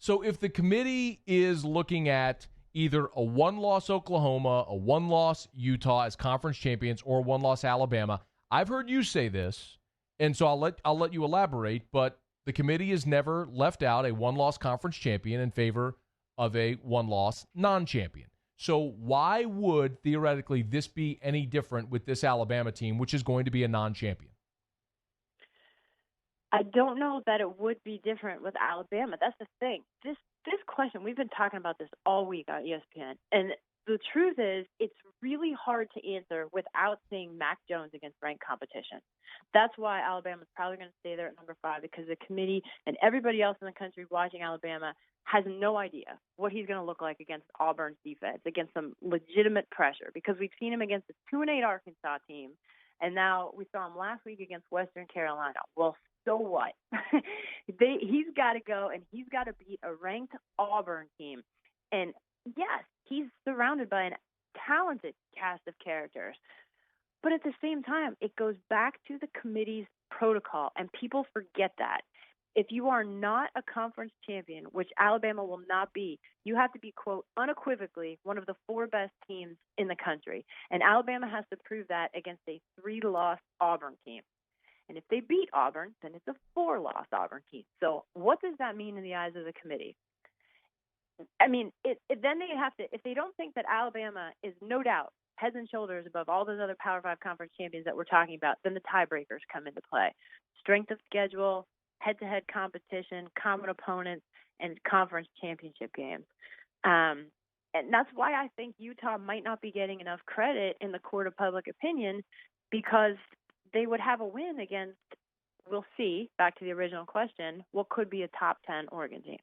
So if the committee is looking at either a one-loss Oklahoma, a one-loss Utah as conference champions, or a one-loss Alabama, I've heard you say this, and so I'll let you elaborate. But the committee has never left out a one-loss conference champion in favor of a one-loss non-champion. So why would theoretically this be any different with this Alabama team, which is going to be a non-champion? I don't know that it would be different with Alabama. That's the thing. This question, we've been talking about this all week on ESPN, and the truth is it's really hard to answer without seeing Mac Jones against ranked competition. That's why Alabama's probably going to stay there at number 5, because the committee and everybody else in the country watching Alabama has no idea what he's going to look like against Auburn's defense, against some legitimate pressure, because we've seen him against the 2-8 Arkansas team, and now we saw him last week against Western Carolina. Well, so what? He's got to go, and he's got to beat a ranked Auburn team. And, yes, he's surrounded by an talented cast of characters. But at the same time, it goes back to the committee's protocol, and people forget that. If you are not a conference champion, which Alabama will not be, you have to be, quote, unequivocally one of the 4 best teams in the country. And Alabama has to prove that against a 3-loss Auburn team. And if they beat Auburn, then it's a 4-loss Auburn team. So what does that mean in the eyes of the committee? I mean, then they have to, if they don't think that Alabama is no doubt heads and shoulders above all those other Power 5 conference champions that we're talking about, then the tiebreakers come into play. Strength of schedule, head-to-head competition, common opponents, and conference championship games. And that's why I think Utah might not be getting enough credit in the court of public opinion, because they would have a win against, we'll see, back to the original question, what could be a top 10 Oregon team.